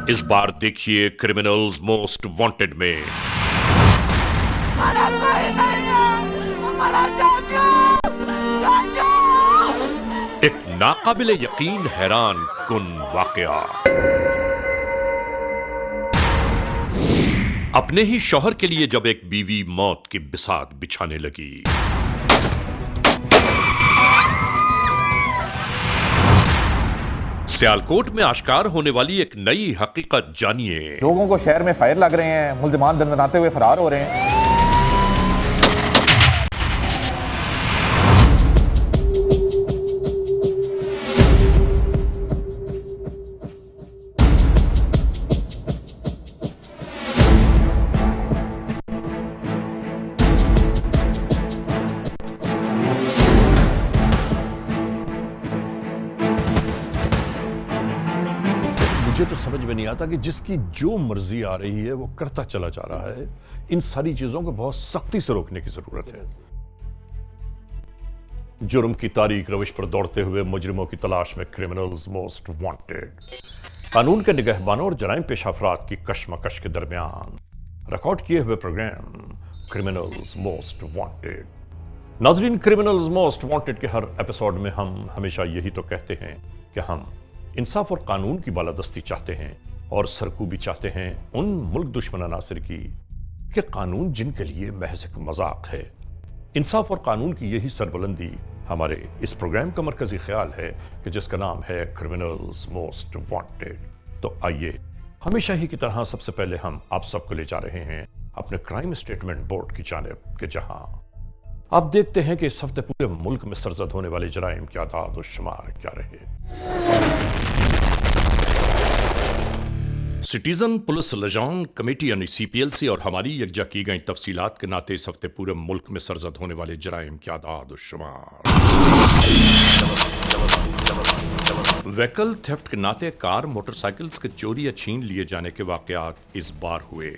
इस बार देखिए criminals most wanted में हमारा कोई नहीं है, हमारा चाचा, चाचा। एक नाकाबिले यकीन हैरान कुन वाकया। अपने ही शौहर के लिए जब एक बीवी मौत की बिसात बिछाने लगी, सियालकोट में आश्कार होने वाली एक नई हकीकत जानिए। लोगों को शहर में फायर लग रहे हैं, मुल्जिमान दंदनाते हुए फरार हो रहे हैं। मुझे तो समझ में नहीं आता कि जिसकी जो मर्जी आ रही है वो करता चला जा रहा है। इन सारी चीजों को बहुत सख्ती से रोकने की जरूरत है। जुर्म की तारीख रविश पर दौड़ते हुए मुजरिमों की तलाश में क्रिमिनल्स मोस्ट वांटेड। कानून के निगहबानों और जराइम पेशा अफराद की कशमकश के दरमियान रिकॉर्ड किए हुए प्रोग्राम क्रिमिनल्स मोस्ट वांटेड। नाजरीन, क्रिमिनल्स मोस्ट वांटेड के हर एपिसोड में हम हमेशा यही तो कहते हैं कि हम इंसाफ और कानून की बालादस्ती चाहते हैं और सरकूबी चाहते हैं उन मुल्क दुश्मन अनासिर की कि कानून जिनके लिए महज एक मजाक है। इंसाफ और कानून की यही सरबुलंदी हमारे इस प्रोग्राम का मरकजी ख्याल है कि जिसका नाम है क्रिमिनल्स मोस्ट वांटेड। तो आइए, हमेशा ही की तरह सबसे पहले हम आप सबको ले जा रहे हैं अपने क्राइम स्टेटमेंट बोर्ड की जानिब के जहां आप देखते हैं कि इस हफ्ते पूरे मुल्क में सरजद होने वाले जराइम की आदाद और शुमार क्या रहे। सिटीजन पुलिस लजान कमेटी यानी CPLC और हमारी यकजा की गई तफसीलात के नाते इस हफ्ते पूरे मुल्क में सरजद होने वाले जराइम की आदाद और शुमार। व्हीकल थेफ्ट के नाते कार मोटरसाइकिल्स के चोरी या छीन लिए जाने के वाकयात इस बार हुए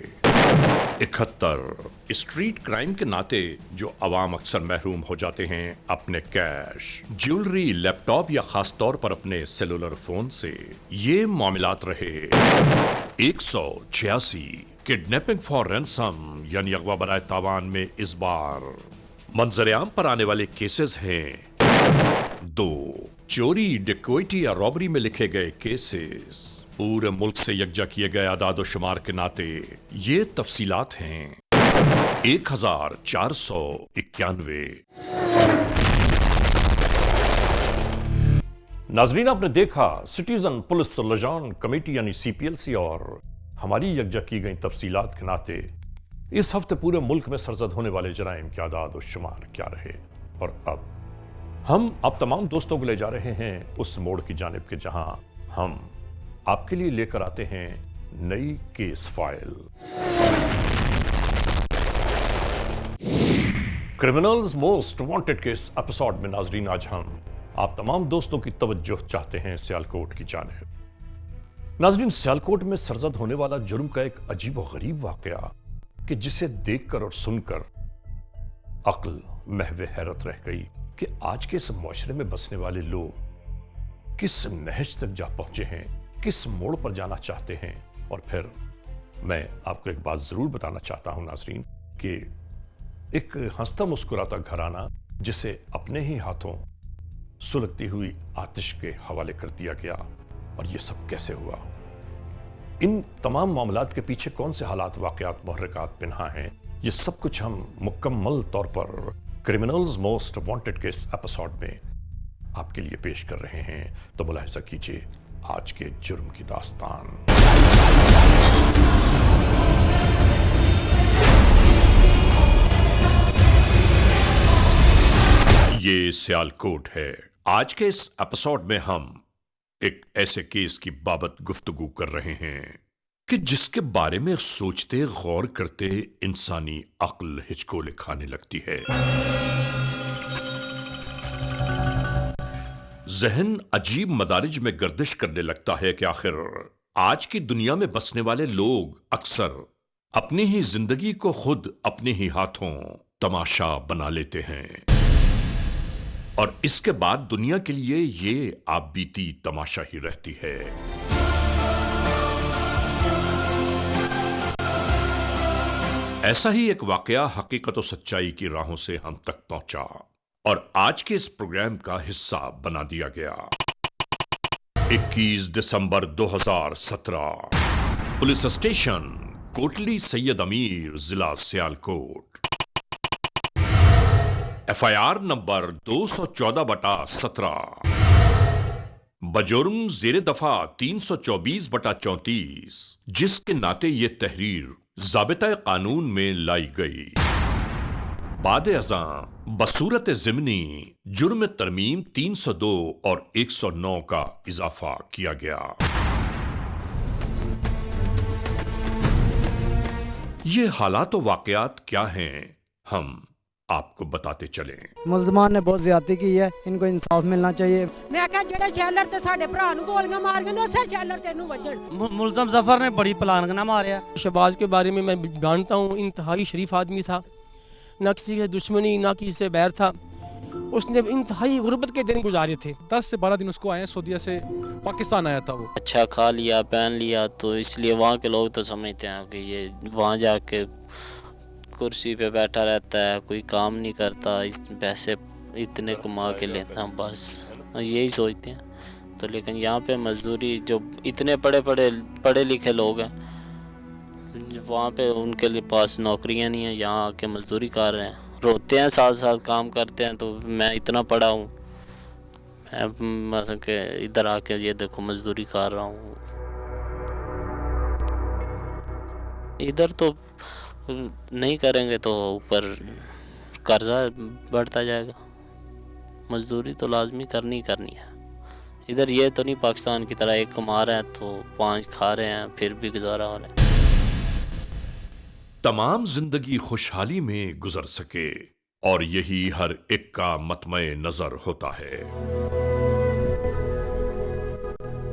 71। स्ट्रीट क्राइम के नाते जो अवाम अक्सर महरूम हो जाते हैं अपने कैश, ज्वेलरी, लैपटॉप या खास तौर पर अपने सेलुलर फोन से, ये मामलात रहे 186। किडनैपिंग फॉर रैंसम यानी अगवा बराए तावान में इस बार मंजर-ए-आम पर आने वाले केसेस हैं 2। चोरी, डिकोइटी या रॉबरी में लिखे गए केसेस पूरे मुल्क से यकजा किए गए आदाद शुमार के नाते ये तफसीलात हैं 1491। नाजरीन, आपने देखा सिटीजन पुलिस लजान कमेटी यानी CPLC और हमारी यकजा की गई तफसीलात के नाते इस हफ्ते पूरे मुल्क में सरजद होने वाले जराइम के आदाद और शुमार क्या रहे। और अब हम आप तमाम दोस्तों को ले जा रहे हैं उस मोड़ की जानिब के जहां हम आपके लिए लेकर आते हैं नई case file. Criminals most wanted case episode में नाजरीन आज हम आप तमाम दोस्तों की तवज्जो चाहते हैं सियालकोट की जानिब। नाजरीन, सियालकोट में सरजद होने वाला जुर्म का एक अजीब और गरीब वाकया कि जिसे देखकर और सुनकर अक्ल महवे हैरत रह गई कि आज के इस मुआशरे में बसने वाले लोग किस नहज तक जा पहुंचे हैं, किस मोड़ पर जाना चाहते हैं। और फिर मैं आपको एक बात जरूर बताना चाहता हूं नाजरीन कि एक हंसता मुस्कुराता घराना जिसे अपने ही हाथों सुलगती हुई आतिश के हवाले कर दिया गया, और ये सब कैसे हुआ, इन तमाम मामलात के पीछे कौन से हालात, वाकयात, मुहर्रिकात पिन्हा हैं, ये सब कुछ हम मुकम्मल तौर पर criminals most wanted case episode में आपके लिए पेश कर रहे हैं। तो मुलाहिजा कीजिए आज के जुर्म की दास्तान। ये सियालकोट है। आज के इस एपिसोड में हम एक ऐसे केस की बाबत गुफ्तगू कर रहे हैं कि जिसके बारे में सोचते गौर करते इंसानी अक्ल हिचकोले खाने लगती है। जहन अजीब मदारिज में गर्दिश करने लगता है कि आखिर आज की दुनिया में बसने वाले लोग अक्सर अपनी ही जिंदगी को खुद अपने ही हाथों तमाशा बना लेते हैं, और इसके बाद दुनिया के लिए ये आप बीती तमाशा ही रहती है। ऐसा ही एक वाकया हकीकत और सच्चाई की राहों से हम तक पहुंचा और आज के इस प्रोग्राम का हिस्सा बना दिया गया। 21 दिसंबर 2017, पुलिस स्टेशन कोटली सैयद अमीर, जिला सियालकोट। FIR नंबर 214/17, बजुर्म जेर दफा 324/34, जिसके नाते ये तहरीर ज़ाबिता कानून में लाई गई। बाद अज़ां बसूरत ज़िमनी जुर्म तरमीम 302 और 109 का इजाफा किया गया। ये हालात और वाकयात क्या हैं, हम आपको बताते चलें। मुलजमान ने बहुत ज्यादती की है, इनको इंसाफ मिलना चाहिए। मैं कहा जेड़े शैलर ते साडे भरा नु गोलियां मार गए उसे शैलर तेनू वजन। मुल्ज़म जफर ने बड़ी प्लानिंग मारिया। शहबाज के बारे में मैं जानता हूँ, इंतहाई शरीफ आदमी था, ना किसी से दुश्मनी ना किसी से बैर था। उसने इंतहाई गुर्बत के दिन गुजारे थे। 10 से 12 दिन उसको आए सऊदीया से पाकिस्तान आया था वो। अच्छा खा लिया पहन लिया, तो इसलिए वहाँ के लोग तो समझते हैं कि ये वहाँ जाके कुर्सी पे बैठा रहता है, कोई काम नहीं करता, इस पैसे इतने कमा के लेता, बस यही सोचते हैं। तो लेकिन यहाँ पे मजदूरी, जो इतने पढ़े लिखे लोग हैं वहाँ पे उनके लिए पास नौकरियाँ नहीं हैं, यहाँ आके मजदूरी कर रहे हैं, रोते हैं, साथ साथ काम करते हैं। तो मैं इतना पढ़ा हूँ, मैं मतलब कि इधर आके ये देखो मजदूरी कर रहा हूँ। इधर तो नहीं करेंगे तो ऊपर कर्जा बढ़ता जाएगा, मजदूरी तो लाजमी करनी है। इधर ये तो नहीं पाकिस्तान की तरह एक कमा रहे हैं तो 5 खा रहे हैं, फिर भी गुजारा हो रहा है। तमाम जिंदगी खुशहाली में गुजर सके, और यही हर एक का मतमय नजर होता है।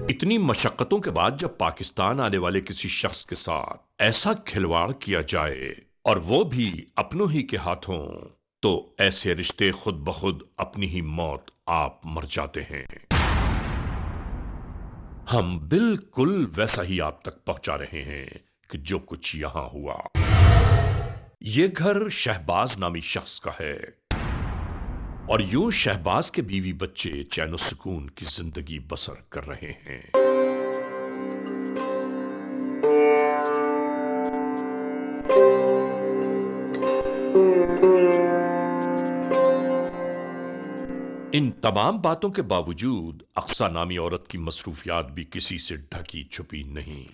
इतनी मशक्कतों के बाद जब पाकिस्तान आने वाले किसी शख्स के साथ ऐसा खिलवाड़ किया जाए, और वो भी अपनों ही के हाथों, तो ऐसे रिश्ते खुद ब खुद अपनी ही मौत आप मर जाते हैं। हम बिल्कुल वैसा ही आप तक पहुंचा रहे हैं कि जो कुछ यहां हुआ। ये घर शहबाज नामी शख्स का है, और यूं शहबाज के बीवी बच्चे चैन सुकून की जिंदगी बसर कर रहे हैं। इन तमाम बातों के बावजूद अक्सा नामी औरत की मसरूफियात भी किसी से ढकी छुपी नहीं।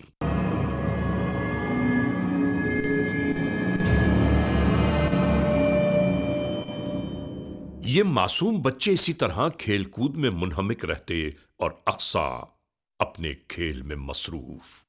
ये मासूम बच्चे इसी तरह खेलकूद में मुनहमिक रहते और अक्सा अपने खेल में मसरूफ।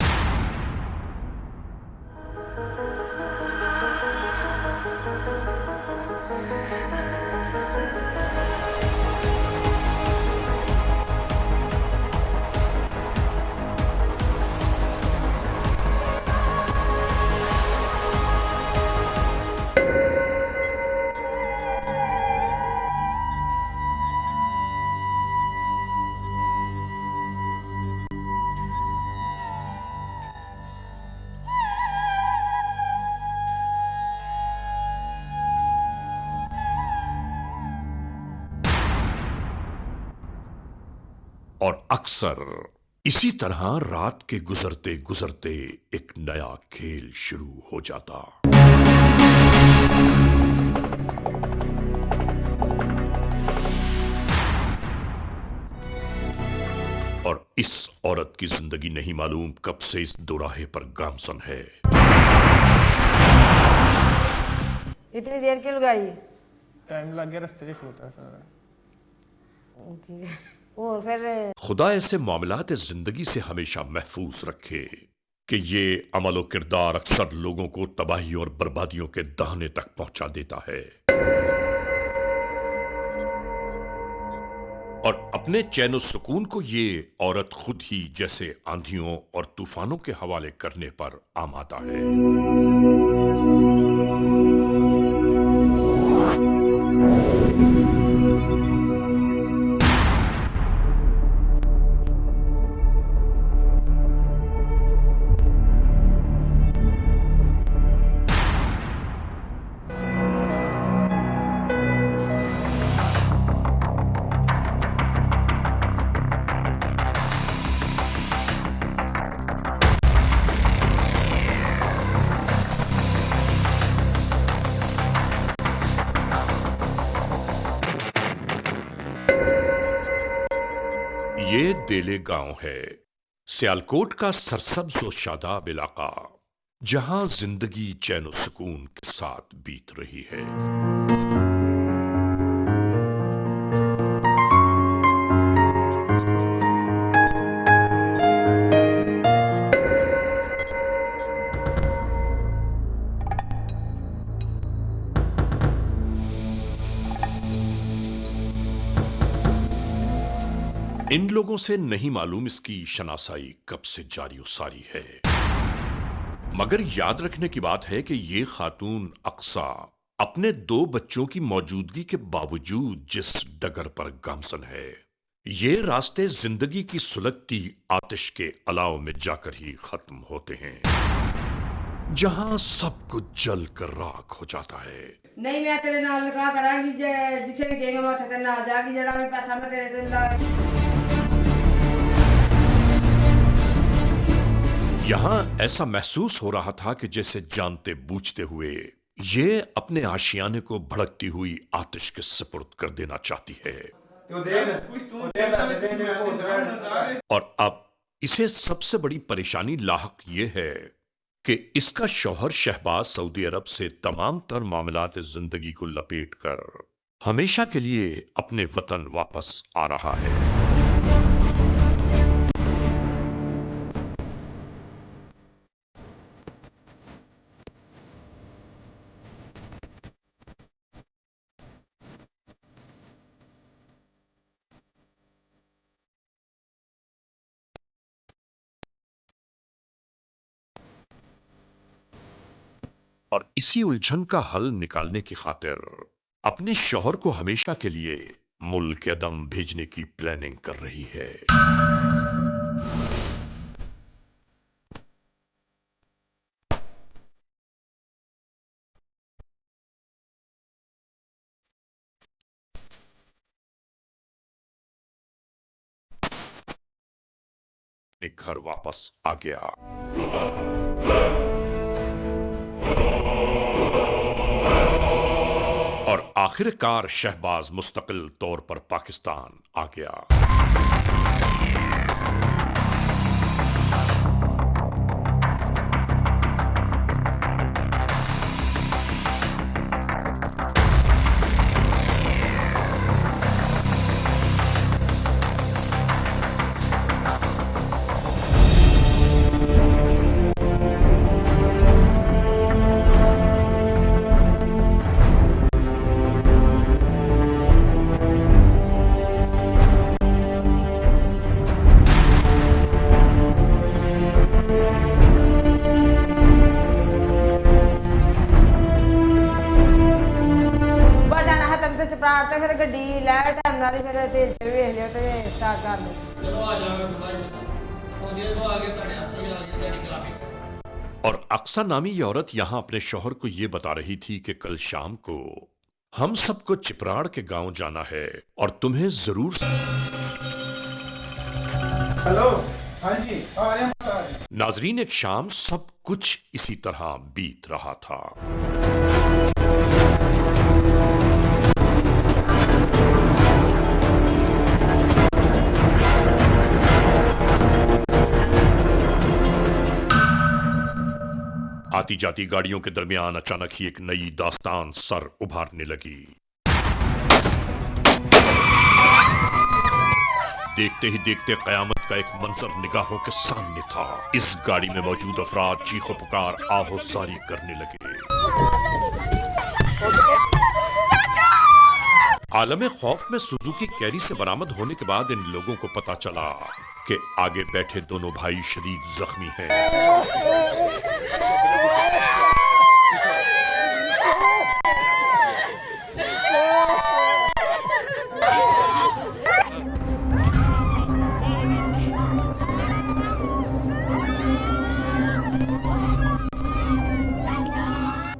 और अक्सर इसी तरह रात के गुजरते गुजरते एक नया खेल शुरू हो जाता। और इस औरत की जिंदगी नहीं मालूम कब से इस दोराहे पर गामसन है। इतनी देर क्यों लगाई? टाइम लग गया, रास्ते से खलोता सारा। और फिर खुदा ऐसे मामलात जिंदगी से हमेशा महफूज रखे कि ये अमल और किरदार अक्सर लोगों को तबाही और बर्बादियों के दाहने तक पहुंचा देता है। और अपने चैन सुकून को ये औरत खुद ही जैसे आंधियों और तूफानों के हवाले करने पर आमादा है। देले गांव है, सियालकोट का सरसब्ज व शादाब इलाका, जहां जिंदगी चैन और सुकून के साथ बीत रही है। इन लोगों से नहीं मालूम इसकी शनासाई कब से जारी और सारी है, मगर याद रखने की बात है कि ये खातून अक्सा अपने 2 बच्चों की मौजूदगी के बावजूद जिस डगर पर गामसन है, ये रास्ते जिंदगी की सुलगती आतिश के अलाव में जाकर ही खत्म होते हैं, जहां सब कुछ जल कर राख हो जाता है। नहीं मैं तेरे नाल लगा करांगी, जिथे भी गएगा मैं तेरे नाल जागी, जड़ा भी पैसा मैं तेरे ते ला। यहां ऐसा महसूस हो रहा था कि जैसे जानते बूझते हुए ये अपने आशियाने को भड़कती हुई आतिश के सुपुर्द कर देना चाहती है। और अब इसे सबसे बड़ी परेशानी लाहक ये है कि इसका शौहर शहबाज सऊदी अरब से तमाम तर मामलात जिंदगी को लपेट कर हमेशा के लिए अपने वतन वापस आ रहा है। और इसी उलझन का हल निकालने की खातिर अपने शौहर को हमेशा के लिए मुल्क अदम भेजने की प्लानिंग कर रही है। घर वापस आ गया और आखिरकार शहबाज मुस्तकिल तौर पर पाकिस्तान आ गया। चपराट फिर गड्डी लै टाइम नाल फिर तेल च वेख लियो ते स्टार्ट कर लो। चलो आ जाओ सऊदी तो आगे तड़े हाथ ही आ गई तेरी ग्राफिक। और अक्सा नामी ये औरत यहां अपने शौहर को ये बता रही थी कि कल शाम को हम सबको चिपराड़ के गांव जाना है और तुम्हें जरूर। हेलो, हाँ जी, आ रहे हैं। नाजरीन, एक शाम सब कुछ इसी तरह बीत रहा था। आती जाती गाड़ियों के दरमियान अचानक ही एक नई दास्तान सर उभारने लगी। देखते ही देखते कयामत का एक मंजर निगाहों के सामने था। इस गाड़ी में मौजूद अफराद चीखो पुकार आहोजारी करने लगे। आलम खौफ में सुजुकी कैरी से बरामद होने के बाद इन लोगों को पता चला कि आगे बैठे दोनों भाई शदीद जख्मी हैं।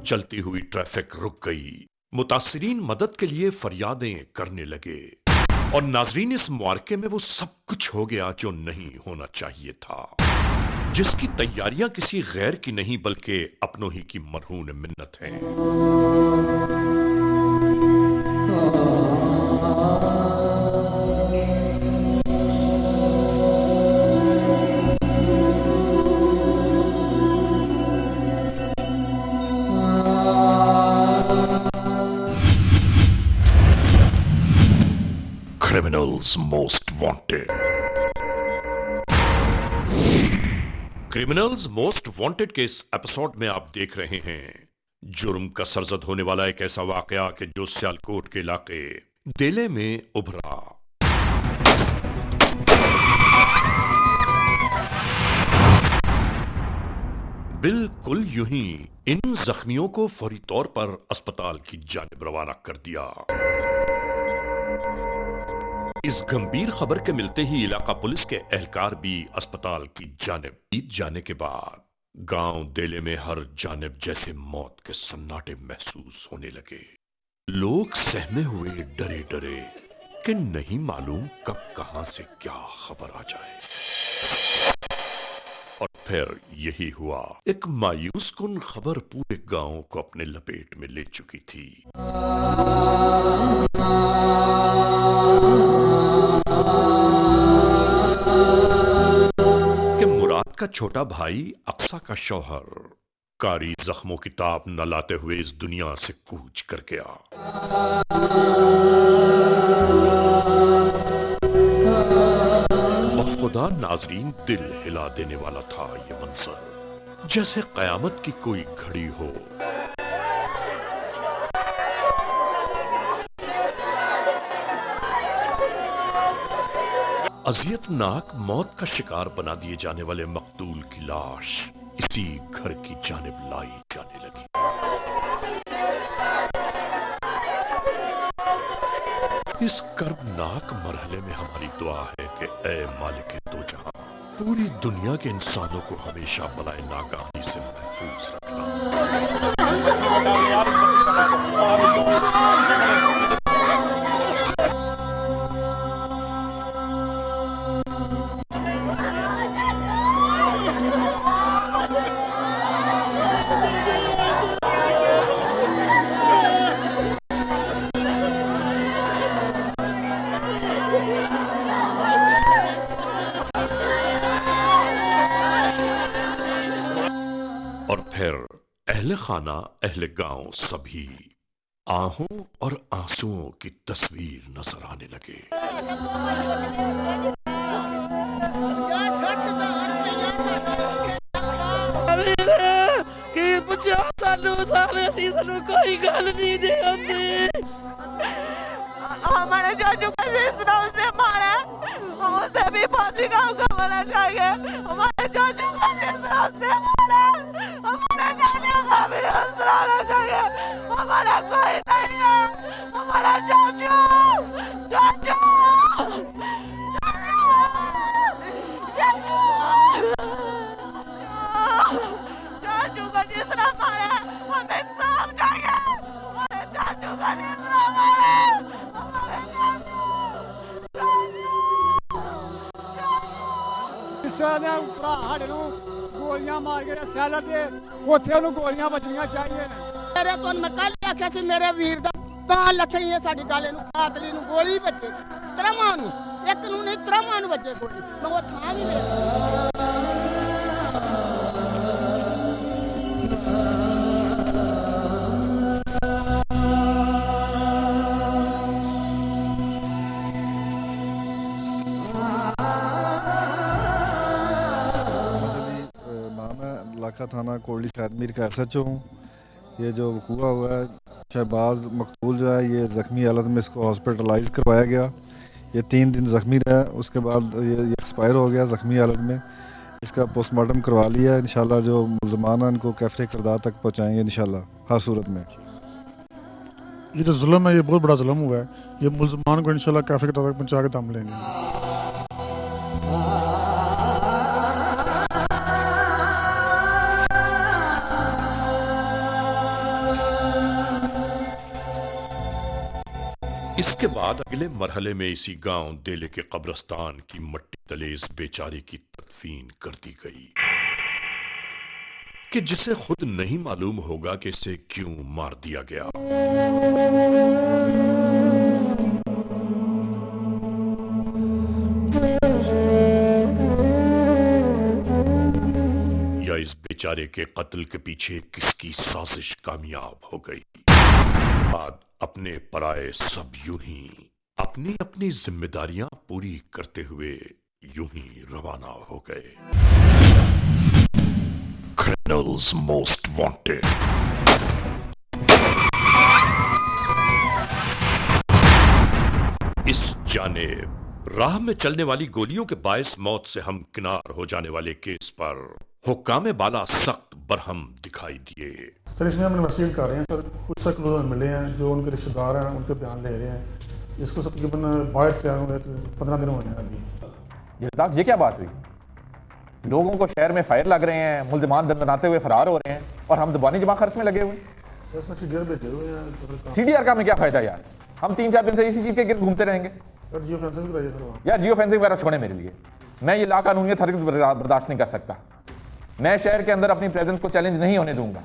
चलती हुई ट्रैफिक रुक गई। मुतासिरीन मदद के लिए फरियादें करने लगे और नाजरीन, इस मुआरके में वो सब कुछ हो गया जो नहीं होना चाहिए था, जिसकी तैयारियां किसी गैर की नहीं बल्कि अपनों ही की मरहून मिन्नत हैं। Criminals most wanted. Criminals most wanted के इस एपिसोड में आप देख रहे हैं जुर्म का सरजद होने वाला एक ऐसा वाकया कि जो सियालकोट के इलाके देले में उभरा। बिल्कुल यूं ही इन जख्मियों को फौरी तौर पर अस्पताल की जानिब रवाना कर दिया। इस गंभीर खबर के मिलते ही इलाका पुलिस के एहलकार भी अस्पताल की जानिब ईद जाने के बाद गांव देले में हर जानिब जैसे मौत के सन्नाटे महसूस होने लगे। लोग सहमे हुए डरे डरे कि नहीं मालूम कब कहां से क्या खबर आ जाए। और फिर यही हुआ। एक मायूस कुन खबर पूरे गांव को अपने लपेट में ले चुकी थी। कि मुराद का छोटा भाई अक्सा का शौहर कारी जख्मों की ताप न लाते हुए इस दुनिया से कूच कर गया। खुदा नाजरीन दिल हिला देने वाला था ये मंजर, जैसे कयामत की कोई घड़ी हो। अजियतनाक मौत का शिकार बना दिए जाने वाले मकतूल की लाश इसी घर की जानिब लाई जाने लगी। इस कर्बनाक मरहले में हमारी दुआ है कि ऐ मालिक दो जहां, पूरी दुनिया के इंसानों को हमेशा बलाए नागानी से महफूज रखना। और फिर अहले खाना अहले गांव सभी आहों और आंसुओं की तस्वीर नजर आने लगे। कोई गल नहीं जी हमारे चाचू का जिसना उसने मारा उसे भी फांसी का हुक्म होना चाहिए। हमारे चाचू का जिसना उसने मारा हमारे चाचू का भी जिसना होना चाहिए। हमारा कोई नहीं है। हमारा चाचू चाचू चाचू का जिसना मारा हमें सब चाहिए। हमारे चाचू का जिसना मारा गोलियां मार के सैलर दे उत्थे गोलियां बचनियां चाहिए। मेरे तो मैं कल आख्या सी मेरे वीर दा कां लछणी है साडी गल नु कातली नु गोली बचे त्रमां नु एक नु नहीं त्रमां नु बचे गोली मैं वो थां भी मेरा। इलाका थाना कोटली शायद मीर का SHO हूँ। ये जो वकूआ हुआ है शहबाज मकतूल जो है ये ज़ख्मी हालत में इसको हॉस्पिटलाइज करवाया गया। ये 3 दिन ज़ख्मी रहा, उसके बाद ये एक्सपायर हो गया ज़ख्मी हालत में। इसका पोस्टमार्टम करवा लिया। इंशाल्लाह जो मुल्ज़मान हैं इनको कैफ़रे किरदार तक पहुँचाएँगे इंशाल्लाह हर सूरत में। ये जो जुल्म है ये बहुत बड़ा जुल्म हुआ है। ये मुल्ज़मान को इंशाल्लाह कैफ़रे किरदार तक पहुँचा के दम लेंगे। इसके बाद अगले मरहले में इसी गांव देले के कब्रिस्तान की मट्टी तले इस बेचारे की तदफीन कर दी गई कि जिसे खुद नहीं मालूम होगा कि इसे क्यों मार दिया गया। या इस बेचारे के कत्ल के पीछे किसकी साजिश कामयाब हो गई। बाद अपने पराए सब यूं ही अपनी अपनी जिम्मेदारियां पूरी करते हुए यूं ही रवाना हो गए। Criminals most wanted. इस जानेब राह में चलने वाली गोलियों के बायस मौत से हम किनार हो जाने वाले केस पर हुक्काम बाला सख्त बरहम दिखाई दिए। सर इसमें हम इन्वेस्टिगेट कर रहे हैं सर, कुछ सर क्लोजर मिले हैं जो उनके रिश्तेदार हैं, उनके बयान ले रहे हैं। इसको तकरीबन बाहर से आए हुए 15 दिन हुए हैं अभी। रज़ाक, ये क्या बात हुई? लोगों को शहर में फायर लग रहे हैं, मुल्जिमान दंदनाते हुए फरार हो रहे हैं और हम ज़बानी जमा खर्च में लगे हुए। सर इसमें सीडीआर भेजे हुए हैं। सीडीआर का हमें क्या फायदा यार? हम 3-4 दिन से इसी चीज़ के गिर्द घूमते रहेंगे। सर जियो फेंसिंग कराइए सर वहाँ। यार जियो फेंसिंग वगैरह छोड़े मेरे लिए, मैं ये लाकानूनियत हरगिज़ बर्दाश्त नहीं कर सकता। मैं शहर के अंदर अपनी प्रेजेंस को चैलेंज नहीं होने दूंगा।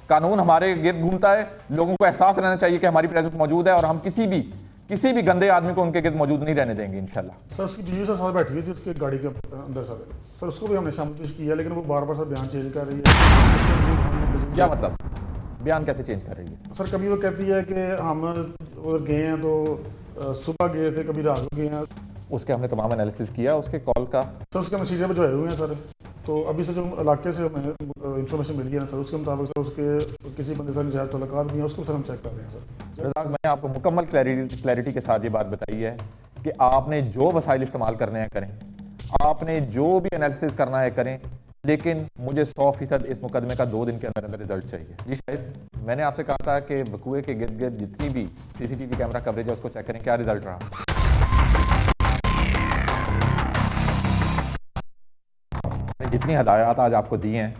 कानून हमारे गिर्द घूमता है, लोगों को एहसास रहना चाहिए कि हमारी प्रेजेंस मौजूद है और हम किसी भी गंदे आदमी को उनके गिर्द मौजूद नहीं रहने देंगे इंशाल्लाह। सर उसकी बीवी से साथ बैठी हुई थी उसके गाड़ी के अंदर सर उसको भी हमने शामिल पेश किया, लेकिन वो बार बार सर बयान चेंज कर रही है। क्या मतलब? बयान कैसे चेंज कर रही है? सर कभी वो कहती है कि हम उधर गए हैं तो सुबह गए थे, कभी रात को गए हैं। उसके हमने तमाम एनालिसिस किया उसके कॉल का। सर उसके मैसेज भिजवाए हुए हैं सर। तो अभी से जो इलाके से हमें इंफॉर्मेशन मिली है ना सर, उसके मुताबिक सर उसके किसी बंदे से नजायज़ तल्लुकात भी हैं, उसको सर हम चेक कर रहे हैं सर। रज़ाक, मैंने आपको मुकम्मल क्लैरिटी के साथ ये बात बताई है कि आपने जो वसाइल इस्तेमाल करने हैं करें, आपने जो भी एनालिसिस करना है करें, लेकिन मुझे 100% इस मुकदमे का 2 दिन के अंदर अंदर रिजल्ट चाहिए। जी शायद मैंने आपसे कहा था कि वकूए के गिर्द गिर्द जितनी भी CCTV कैमरा कवरेज है उसको चेक करें, क्या रिजल्ट रहा। मैंने जितनी हदायत आज आपको दी हैं,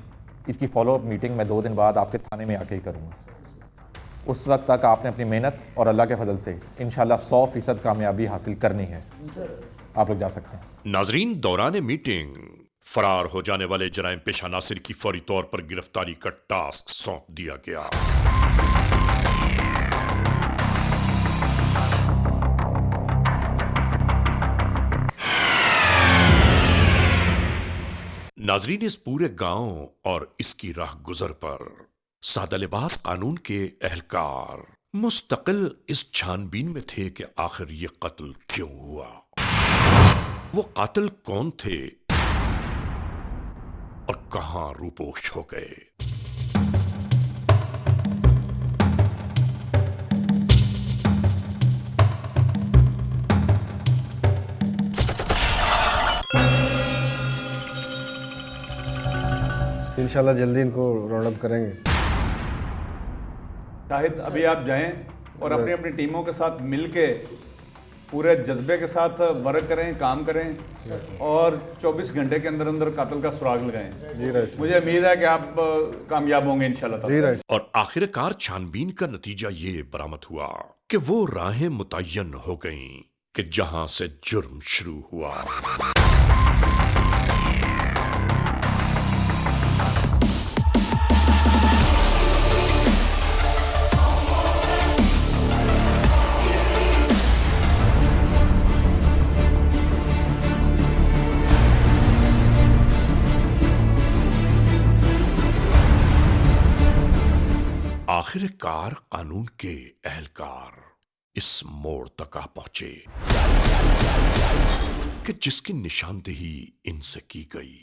इसकी फॉलोअप मीटिंग मैं 2 दिन बाद आपके थाने में आके ही करूँगा। उस वक्त तक आपने अपनी मेहनत और अल्लाह के फजल से इंशाल्लाह 100% कामयाबी हासिल करनी है। आप लोग जा सकते हैं। नाजरीन, दौरान मीटिंग फरार हो जाने वाले जराइम पेशा नासिर की फौरी तौर पर गिरफ्तारी का टास्क सौंप दिया गया। नाजरीन, इस पूरे गांव और इसकी राह गुजर पर सादलिबाज कानून के एहलकार मुस्तकिल इस छानबीन में थे कि आखिर ये कत्ल क्यों हुआ, वो कातिल कौन थे और कहां रूपोश हो गए। इंशाल्लाह जल्दी इनको राउंड अप करेंगे। शाहिद अभी आप जाएं और अपनी अपनी टीमों के साथ मिलके पूरे जज्बे के साथ वर्क करें, काम करें और 24 घंटे के अंदर अंदर कातिल का सुराग लगाएं। जी राइट। मुझे उम्मीद है कि आप कामयाब होंगे इंशाल्लाह। जी राइट। और आखिरकार छानबीन का नतीजा ये बरामद हुआ कि वो राहें मुतय्यन हो गईं कि जहां से जुर्म शुरू हुआ। आखिरकार कानून के एहलकार इस मोड़ तक आ पहुंचे कि जिसकी निशानदेही इनसे की गई।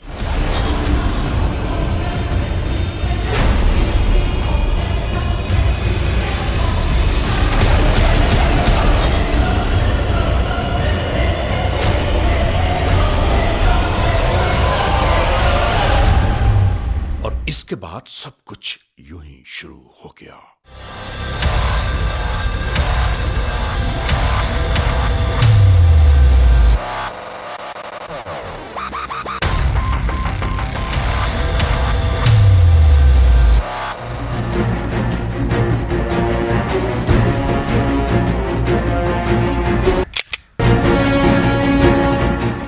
और इसके बाद सब कुछ यूं ही शुरू हो गया।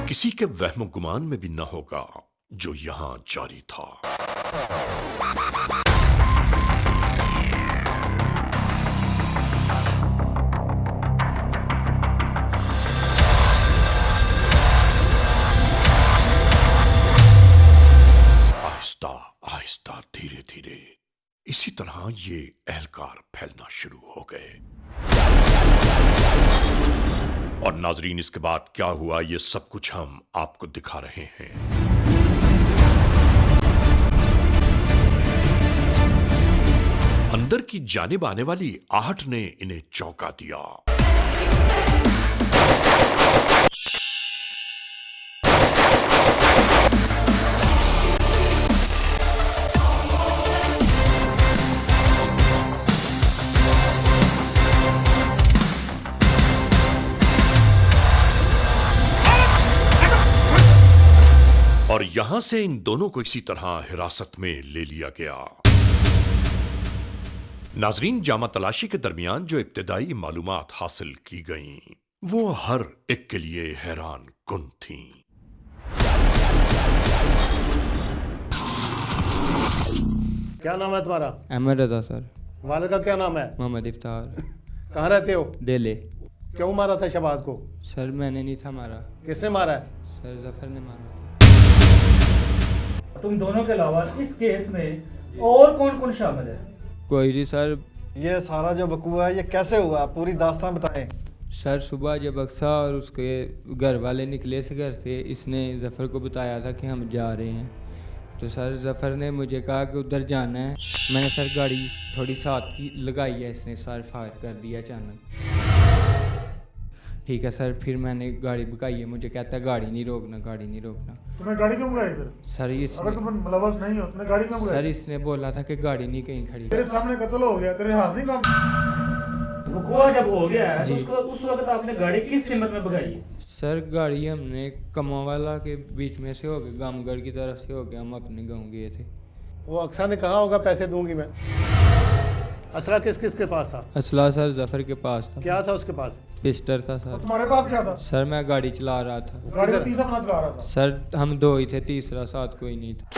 किसी के वहम गुमान में भी न होगा जो यहां जारी था। आहिस्ता आहिस्ता धीरे धीरे इसी तरह ये एहलकार फैलना शुरू हो गए। और नाजरीन, इसके बाद क्या हुआ ये सब कुछ हम आपको दिखा रहे हैं। अंदर की जानिब आने वाली आहट ने इन्हें चौंका दिया। और यहां से इन दोनों को इसी तरह हिरासत में ले लिया गया। नाजरीन, जामा तलाशी के दरमियान जो इब्तिदाई मालूमात हासिल की गईं, वो हर एक के लिए हैरान कुन थीं। क्या नाम है तुम्हारा? अहमद रजा सर। वालिद का क्या नाम है? मोहम्मद इफ्तार। कहाँ रहते हो? दिल्ली। क्यों मारा था शहबाज को? सर मैंने नहीं था मारा। किसने मारा है? सर जफर ने मारा। तुम दोनों के अलावा इस केस में और कौन कौन शामिल है? कोई नहीं सर। ये सारा जो बकुआ है ये कैसे हुआ, पूरी दास्तान बताएं। सर सुबह जब अक्सा और उसके घर वाले निकले से घर से, इसने जफ़र को बताया था कि हम जा रहे हैं। तो सर जफ़र ने मुझे कहा कि उधर जाना है। मैंने सर गाड़ी थोड़ी साथ की लगाई है, इसने सर फायर कर दिया अचानक। ठीक है सर, फिर मैंने गाड़ी भगाई है। मुझे कहता है गाड़ी नहीं रोकना, गाड़ी नहीं रोकना। तुमने गाड़ी क्यों भगाई फिर? सर अगर तुम मुलव्वस नहीं हो, तुमने गाड़ी क्यों भगाई? सर इसने बोला था कि गाड़ी नहीं कहीं खड़ी। तेरे सामने कत्ल हो गया, तेरे हाथ नहीं काम। वक़ूआ जब हो गया है तो उसको उस वक्त आपने गाड़ी किस कीमत में भगाई है? सर गाड़ी हमने कमावाला के बीच में से हो गए, गामगढ़ की तरफ से हो गया, हम अपने गाँव गए थे। वो अक्सा ने कहा होगा पैसे दूंगी मैं। असला किस किस के पास था? असला सर जफर के पास था। क्या था उसके पास? पिस्टल था सर। तुम्हारे पास क्या था? सर मैं गाड़ी चला रहा था। गाड़ी का तीसरा बंदा चला रहा था? सर हम दो ही थे, तीसरा साथ कोई नहीं था।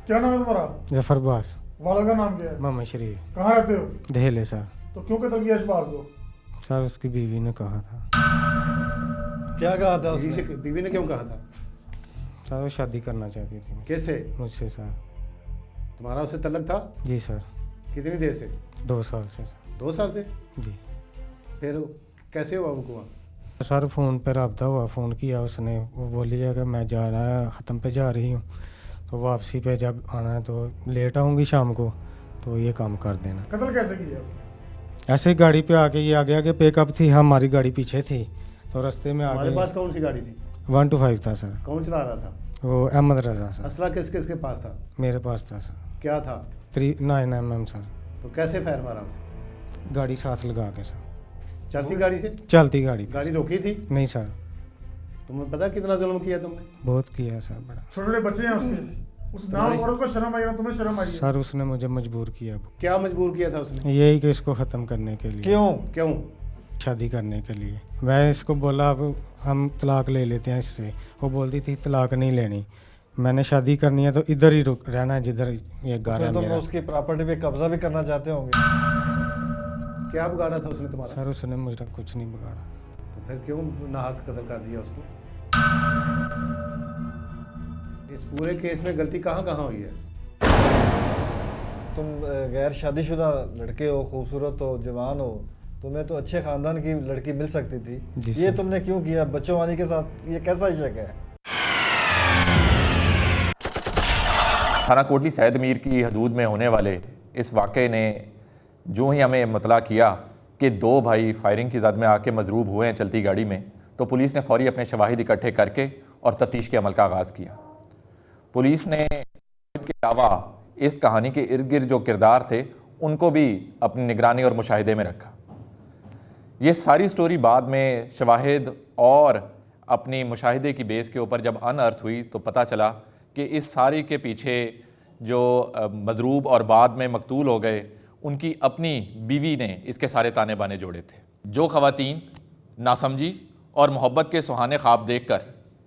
क्या नाम है तुम्हारा? जफर बास। वालिद का नाम क्या है? मोहम्मद शरीफ। कहाँ रहते हो? दहेले सर। तो क्यों कत्ल किया शहबाज को? सर उसकी बीवी ने कहा था। क्या कहा था उसने? बीवी ने क्यों कहा था? सर वो शादी करना चाहती थी। कैसे? मुझसे सर। तुम्हारा उससे तल्लक था? जी सर। कितनी देर से? 2 साल से सर। 2 साल से? जी। फिर कैसे हुआ उनको? सर फ़ोन पर रब्ता हुआ, फ़ोन किया उसने, वो बोली है कि मैं जा रहा है, ख़त्म पे जा रही हूँ, तो वापसी पे जब आना है तो लेट आऊँगी शाम को, तो ये काम कर देना। कत्ल कैसे किया? ऐसे गाड़ी पे आके ये आगे आगे पिकअप थी, हमारी गाड़ी पीछे थी, तो रास्ते में आगे। हमारे पास कौन सी गाड़ी थी? 125 था सर। कौन चला रहा था? वो अहमद रजा सर। असला किस किस के पास था? मेरे पास था सर। क्या था? 9 mm सर। तो कैसे फायर मारा? गाड़ी साथ लगा के सर। चलती गाड़ी से? चलती गाड़ी। गाड़ी रोकी थी? नहीं सर। तुम्हें पता कितना जुल्म किया तुमने? बहुत किया सर, बड़ा। छोटे बच्चे हैं उसके, उस नाम औरत को शर्म आई ना, तुम्हें शर्म आई? सर उसने मुझे मजबूर किया। क्या मजबूर किया था उसने? यही कि इसको ख़त्म करने के लिए। क्यों? क्यों? शादी करने के लिए। मैं इसको बोला अब हम तलाक ले लेते हैं इससे, वो बोलती थी तलाक नहीं लेनी। मैंने शादी करनी है तो इधर ही रुक रहना है जिधर ये घर है मेरा। उसकी प्रॉपर्टी पे कब्जा भी करना चाहते होंगे। क्या बिगाड़ा था उसने तुम्हारा? सर उसने मुझे कुछ नहीं बिगाड़ा। तो फिर क्यों नाहक कत्ल कर दिया उसको? इस पूरे केस में गलती कहाँ कहाँ हुई है? तुम गैर शादीशुदा लड़के हो, खूबसूरत हो, जवान हो, तुम्हें तो अच्छे खानदान की लड़की मिल सकती थी। ये तुमने क्यों किया बच्चों वाली के साथ? ये कैसा शक है? थाना कोटली सैयद मीर की हदूद में होने वाले इस वाक़े ने जो ही हमें मुतला किया कि 2 भाई फायरिंग की जद में आके मजरूब हुए हैं चलती गाड़ी में, तो पुलिस ने फौरी अपने शवाहिद इकट्ठे करके और तफ्तीश के अमल का आगाज़ किया। पुलिस ने के अलावा इस कहानी के इर्द गिर्द जो किरदार थे उनको भी अपनी निगरानी और मुशाहिदे में रखा। ये सारी स्टोरी बाद में शवाहिद और अपनी मुशाहिदे की बेस के ऊपर जब अनअर्थ हुई तो पता चला कि इस सारी के पीछे जो मजरूब और बाद में मकतूल हो गए उनकी अपनी बीवी ने इसके सारे ताने बाने जोड़े थे। जो ख़वातीन नासमझी और मोहब्बत के सुहाने ख्वाब देखकर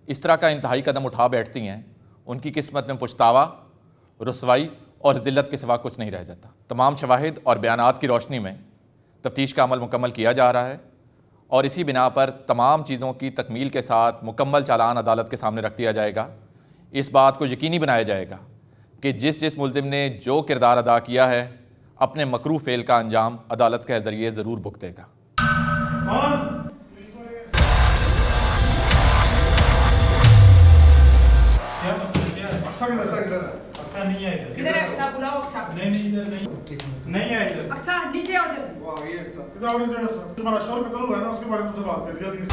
इस तरह का इंतहाई कदम उठा बैठती हैं, उनकी किस्मत में पुछतावा, रुसवाई और ज़िल्लत के सिवा कुछ नहीं रह जाता। तमाम शवाहिद और बयानात की रोशनी में तफ्तीश का अमल मुकम्मल किया जा रहा है और इसी बिना पर तमाम चीज़ों की तकमील के साथ मुकम्मल चालान अदालत के सामने रख दिया जाएगा। इस बात को यकीनी बनाया जाएगा कि जिस जिस मुल्ज़िम ने जो किरदार अदा किया है अपने मकरू फेल का अंजाम अदालत के जरिए ज़रूर भुगतेगा। नहीं है इधर अक्सा बुलाओ अक्सा नहीं इधर नहीं है इधर अक्सा नीचे आओ जल्दी वो आ गई अक्सा इधर आओ नीचे तुम्हारा शोर कत्ल हुआ है ना उसके बारे में तो बात कर जल्दी।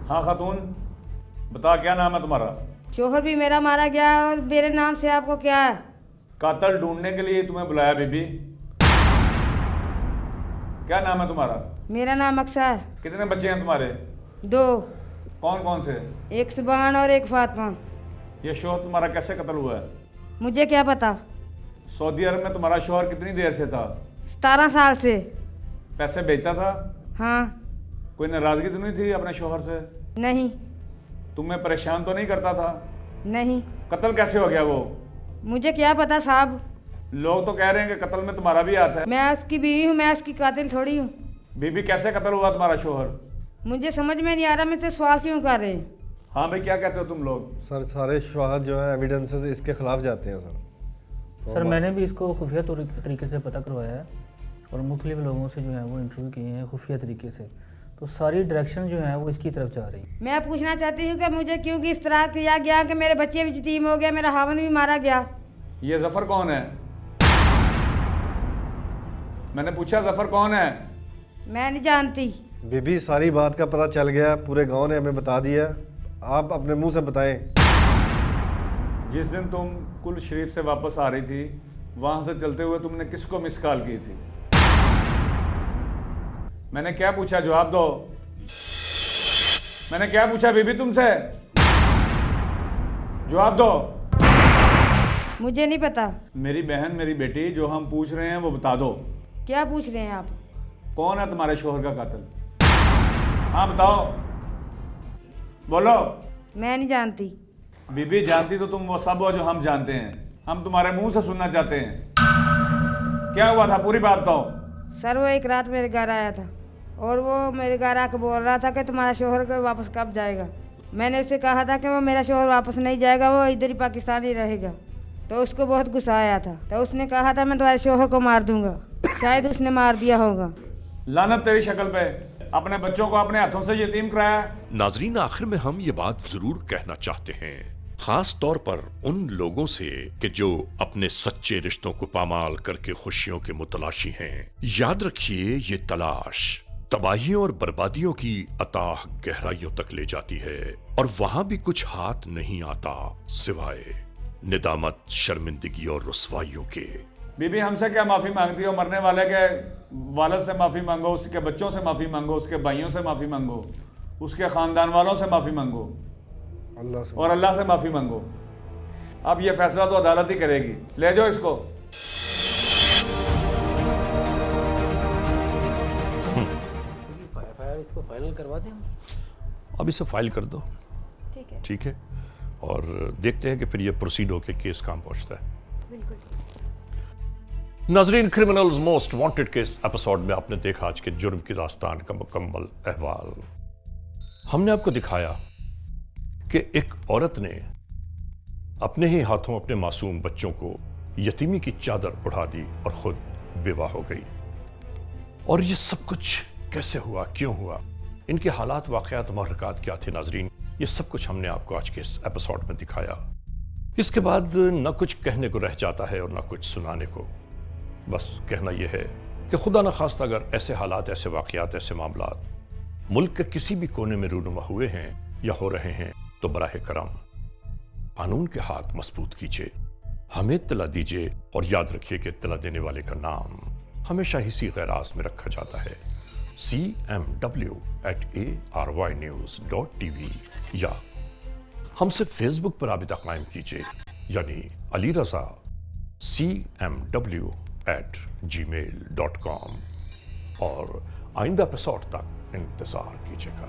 हाँ खातून, बता क्या नाम है तुम्हारा? शोहर भी मेरा मारा गया और मेरे नाम से आपको क्या है? कातल ढूंढने के लिए तुम्हें बुलाया बीबी। क्या नाम है तुम्हारा? मेरा नाम अक्सा है। कितने बच्चे हैं तुम्हारे? 2। कौन कौन से? एक सुबान और एक फातिमा। ये शोहर तुम्हारा कैसे कत्ल हुआ है? मुझे क्या पता। सऊदी अरब में तुम्हारा शोहर कितनी देर से था? 17 साल से। पैसे भेजता था? हाँ। कोई नाराजगी तो नहीं थी अपने शोहर से? नहीं। तुम्हें परेशान तो नहीं करता था? नहीं। कत्ल कैसे हो गया वो? मुझे क्या पता साहब। लोग तो कह रहे हैं कि कत्ल में तुम्हारा भी हाथ है। मैं उसकी बीवी हूँ, मैं उसकी कातिल थोड़ी हूँ। बीबी कैसे कत्ल हुआ तुम्हारा शोहर? मुझे समझ में नहीं आ रहा, मुझसे सवाल क्यों कर रहे हैं? हाँ भाई, क्या कहते हो तुम लोग? सर सारे शवाहद जो है एविडेंसेस इसके खिलाफ जाते हैं सर। सर मैंने भी इसको खुफिया तरीके से पता करवाया है और मुख्तलिफ लोगों से जो है वो इंटरव्यू किए हैं खुफिया तरीके से, तो सारी डायरेक्शन जो है वो इसकी तरफ जा रही है। मैं पूछना चाहती हूँ कि मुझे क्यों इस तरह किया गया कि मेरे बच्चे भी यतीम हो गए, मेरा हावन भी मारा गया। ये जफर कौन है? मैंने पूछा जफर कौन है? मैं नहीं जानती। बीबी सारी बात का पता चल गया, पूरे गांव ने हमें बता दिया, आप अपने मुंह से बताएं। जिस दिन तुम कुल शरीफ से वापस आ रही थी, वहां से चलते हुए तुमने किसको मिस कॉल की थी? मैंने क्या पूछा, जवाब दो। मैंने क्या पूछा बीबी तुमसे? जवाब दो। मुझे नहीं पता। मेरी बहन, मेरी बेटी, जो हम पूछ रहे हैं वो बता दो। क्या पूछ रहे हैं आप? कौन है तुम्हारे शोहर का कातिल? हाँ बताओ, बोलो। मैं नहीं जानती। बीबी जानती तो तुम वो सब हो जो हम जानते हैं। हम तुम्हारे मुंह से सुनना चाहते हैं। क्या हुआ था, पूरी बात बताओ। सर वो एक रात मेरे घर आया था और वो मेरे घर आकर बोल रहा था कि तुम्हारा शोहर को वापस कब जाएगा। मैंने उससे कहा था कि वो मेरा शोहर वापस नहीं जाएगा, वो इधर ही पाकिस्तान ही रहेगा। तो उसको बहुत गुस्सा आया था, तो उसने कहा था मैं तुम्हारे शोहर को मार दूंगा। शायद उसने मार दिया होगा। लानत तेरी शक्ल पे, अपने बच्चों को अपने हाथों से यतीम कराया। नाजरीन, आखिर में हम ये बात जरूर कहना चाहते हैं, खास तौर पर उन लोगों से कि जो अपने सच्चे रिश्तों को पामाल करके खुशियों के मुतलाशी हैं। याद रखिए, ये तलाश तबाहियों और बर्बादियों की अताह गहराइयों तक ले जाती है और वहां भी कुछ हाथ नहीं आता सिवाय निदामत, शर्मिंदगी और रुसवाइयों के। बीबी हमसे क्या माफी मांगती हो? मरने वाले के वालिद से माफी मांगो, उसके बच्चों से माफी मांगो, उसके भाइयों से माफी मांगो, उसके खानदान वालों से माफी मांगो और अल्लाह से माफी मांगो। अब ये फैसला तो अदालत ही करेगी। ले जाओ इसको। इसको फाइनल करवा दें। अब इसे फाइल कर दो। ठीक है। ठीक है, और देखते हैं कि फिर ये प्रोसीड होकर केस कहाँ पहुंचता है। बिल्कुल। नाजरीन, criminals most wanted case episode में आपने देखा आज के जुर्म की दास्तान का मुकम्मल अहवाल। हमने आपको दिखाया कि एक औरत ने अपने ही हाथों अपने मासूम बच्चों को यतीमी की चादर उड़ा दी और खुद बेवा हो गई। और ये सब कुछ कैसे हुआ, क्यों हुआ, इनके हालात, वाक़यात, महरक़ात क्या थे नाजरीन, ये सब कुछ हमने आपको आज के इस एपिसोड में दिखाया। इसके बाद न कुछ कहने को रह जाता है और न कुछ सुनाने को। बस कहना यह है कि खुदा न खास्ता अगर ऐसे हालात, ऐसे वाक़यात, ऐसे मामलात मुल्क के किसी भी कोने में रूनुमा हुए हैं या हो रहे हैं तो बराह करम कानून के हाथ मजबूत कीजिए, हमें इत्तला दीजिए और याद रखिए कि इत्तला देने वाले का नाम हमेशा इसी गैराज में रखा जाता है, cmw@arYnews.tv, या हमसे फेसबुक पर राबिता कायम कीजिए, यानी अली रजा cmw@gmail.com, और आइंदा एपिसोड तक इंतजार कीजिएगा।